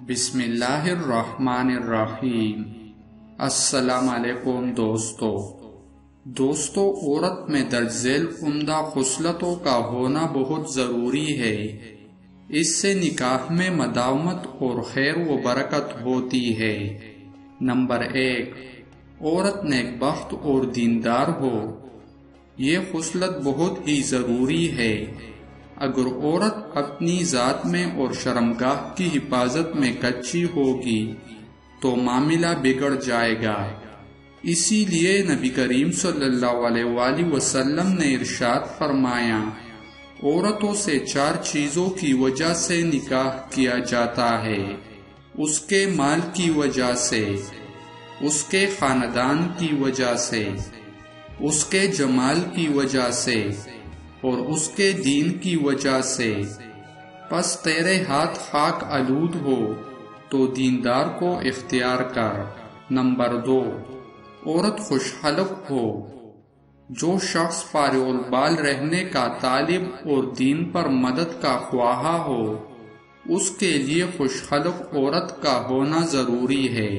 بسم اللہ الرحمن الرحیم۔ السلام علیکم دوستو، عورت میں درج ذیل عمدہ خصلتوں کا ہونا بہت ضروری ہے۔ اس سے نکاح میں مداومت اور خیر و برکت ہوتی ہے۔ نمبر 1، عورت نیک بخت اور دیندار ہو۔ یہ خصلت بہت ہی ضروری ہے۔ اگر عورت اپنی ذات میں اور شرمگاہ کی حفاظت میں کچی ہوگی تو معاملہ بگڑ جائے گا۔ اسی لیے نبی کریم صلی اللہ علیہ وآلہ وسلم نے ارشاد فرمایا، عورتوں سے 4 چیزوں کی وجہ سے نکاح کیا جاتا ہے: اس کے مال کی وجہ سے، اس کے خاندان کی وجہ سے، اس کے جمال کی وجہ سے اور اس کے دین کی وجہ سے۔ پس تیرے ہاتھ خاک آلود ہو تو دیندار کو اختیار کر۔ نمبر 2، عورت خوش خلق ہو۔ جو شخص فارغ البال رہنے کا طالب اور دین پر مدد کا خواہاں ہو، اس کے لیے خوش خلق عورت کا ہونا ضروری ہے۔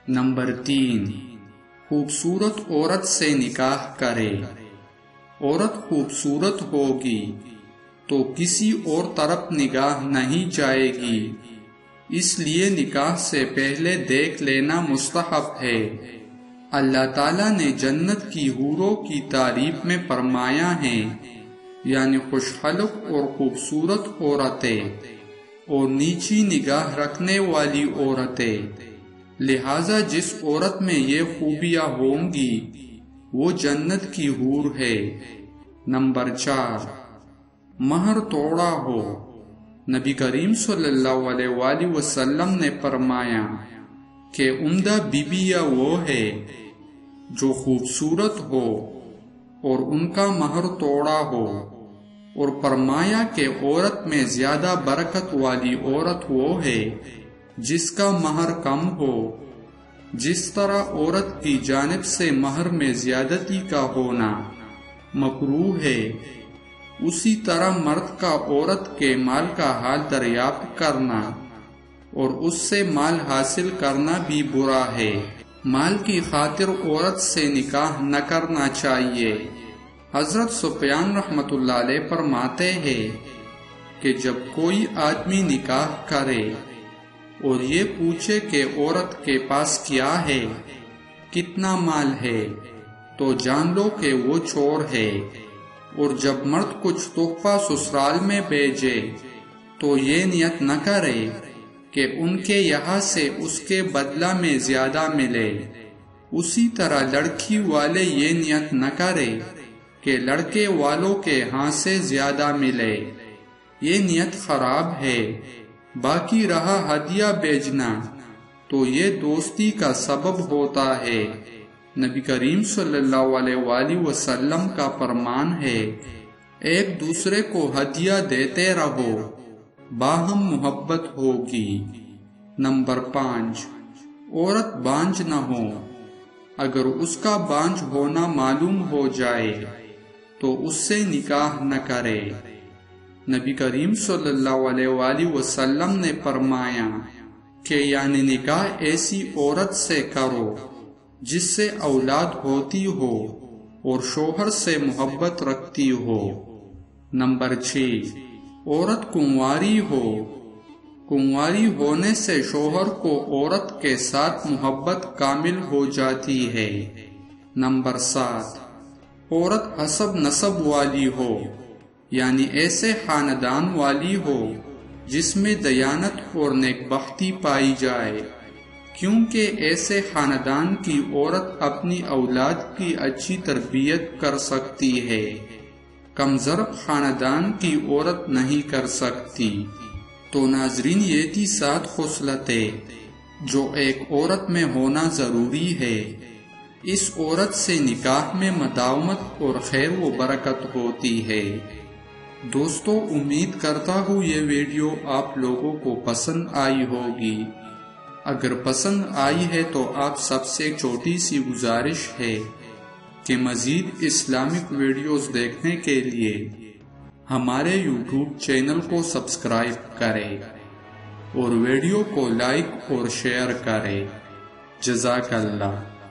نمبر 3، خوبصورت عورت سے نکاح کرے۔ عورت خوبصورت ہوگی تو کسی اور طرف نگاہ نہیں جائے گی، اس لیے نکاح سے پہلے دیکھ لینا مستحب ہے۔ اللہ تعالیٰ نے جنت کی حوروں کی تعریف میں فرمایا ہے، یعنی خوش خلق اور خوبصورت عورتیں اور نیچی نگاہ رکھنے والی عورتیں۔ لہذا جس عورت میں یہ خوبیاں ہوں گی وہ جنت کی حور ہے۔ نمبر 4، مہر توڑا ہو۔ نبی کریم صلی اللہ علیہ وآلہ وسلم نے فرمایا کہ عمدہ بیویاں وہ ہے جو خوبصورت ہو اور ان کا مہر توڑا ہو، اور فرمایا کہ عورت میں زیادہ برکت والی عورت وہ ہے جس کا مہر کم ہو۔ جس طرح عورت کی جانب سے مہر میں زیادتی کا ہونا مکروہ ہے، اسی طرح مرد کا عورت کے مال کا حال دریافت کرنا اور اس سے مال حاصل کرنا بھی برا ہے۔ مال کی خاطر عورت سے نکاح نہ کرنا چاہیے۔ حضرت سفیان رحمۃ اللہ علیہ فرماتے ہیں کہ جب کوئی آدمی نکاح کرے اور یہ پوچھے کہ عورت کے پاس کیا ہے، کتنا مال ہے، تو جان لو کہ وہ چور ہے۔ اور جب مرد کچھ تحفہ سسرال میں بھیجے تو یہ نیت نہ کرے کہ ان کے یہاں سے اس کے بدلہ میں زیادہ ملے۔ اسی طرح لڑکی والے یہ نیت نہ کرے کہ لڑکے والوں کے ہاں سے زیادہ ملے، یہ نیت خراب ہے۔ باقی رہا ہدیہ بھیجنا تو یہ دوستی کا سبب ہوتا ہے۔ نبی کریم صلی اللہ علیہ وآلہ وسلم کا فرمان ہے، ایک دوسرے کو ہدیہ دیتے رہو، باہم محبت ہوگی۔ نمبر 5، عورت بانجھ نہ ہو۔ اگر اس کا بانجھ ہونا معلوم ہو جائے تو اس سے نکاح نہ کرے۔ نبی کریم صلی اللہ علیہ وآلہ وسلم نے فرمایا کہ یعنی نکاح ایسی عورت سے کرو جس سے اولاد ہوتی ہو اور شوہر سے محبت رکھتی ہو۔ نمبر 6، عورت کنواری ہو۔ کنواری ہونے سے شوہر کو عورت کے ساتھ محبت کامل ہو جاتی ہے۔ نمبر 7، عورت حسب نسب والی ہو، یعنی ایسے خاندان والی ہو جس میں دیانت اور نیک بختی پائی جائے، کیونکہ ایسے خاندان کی عورت اپنی اولاد کی اچھی تربیت کر سکتی ہے، کمزور خاندان کی عورت نہیں کر سکتی۔ تو ناظرین، یہ تھی 7 خصلتیں جو ایک عورت میں ہونا ضروری ہے۔ اس عورت سے نکاح میں مداومت اور خیر و برکت ہوتی ہے۔ دوستو، امید کرتا ہوں یہ ویڈیو آپ لوگوں کو پسند آئی ہوگی۔ اگر پسند آئی ہے تو آپ سب سے چھوٹی سی گزارش ہے کہ مزید اسلامک ویڈیوز دیکھنے کے لیے ہمارے یوٹیوب چینل کو سبسکرائب کریں۔ اور ویڈیو کو لائک اور شیئر کریں۔ جزاک اللہ۔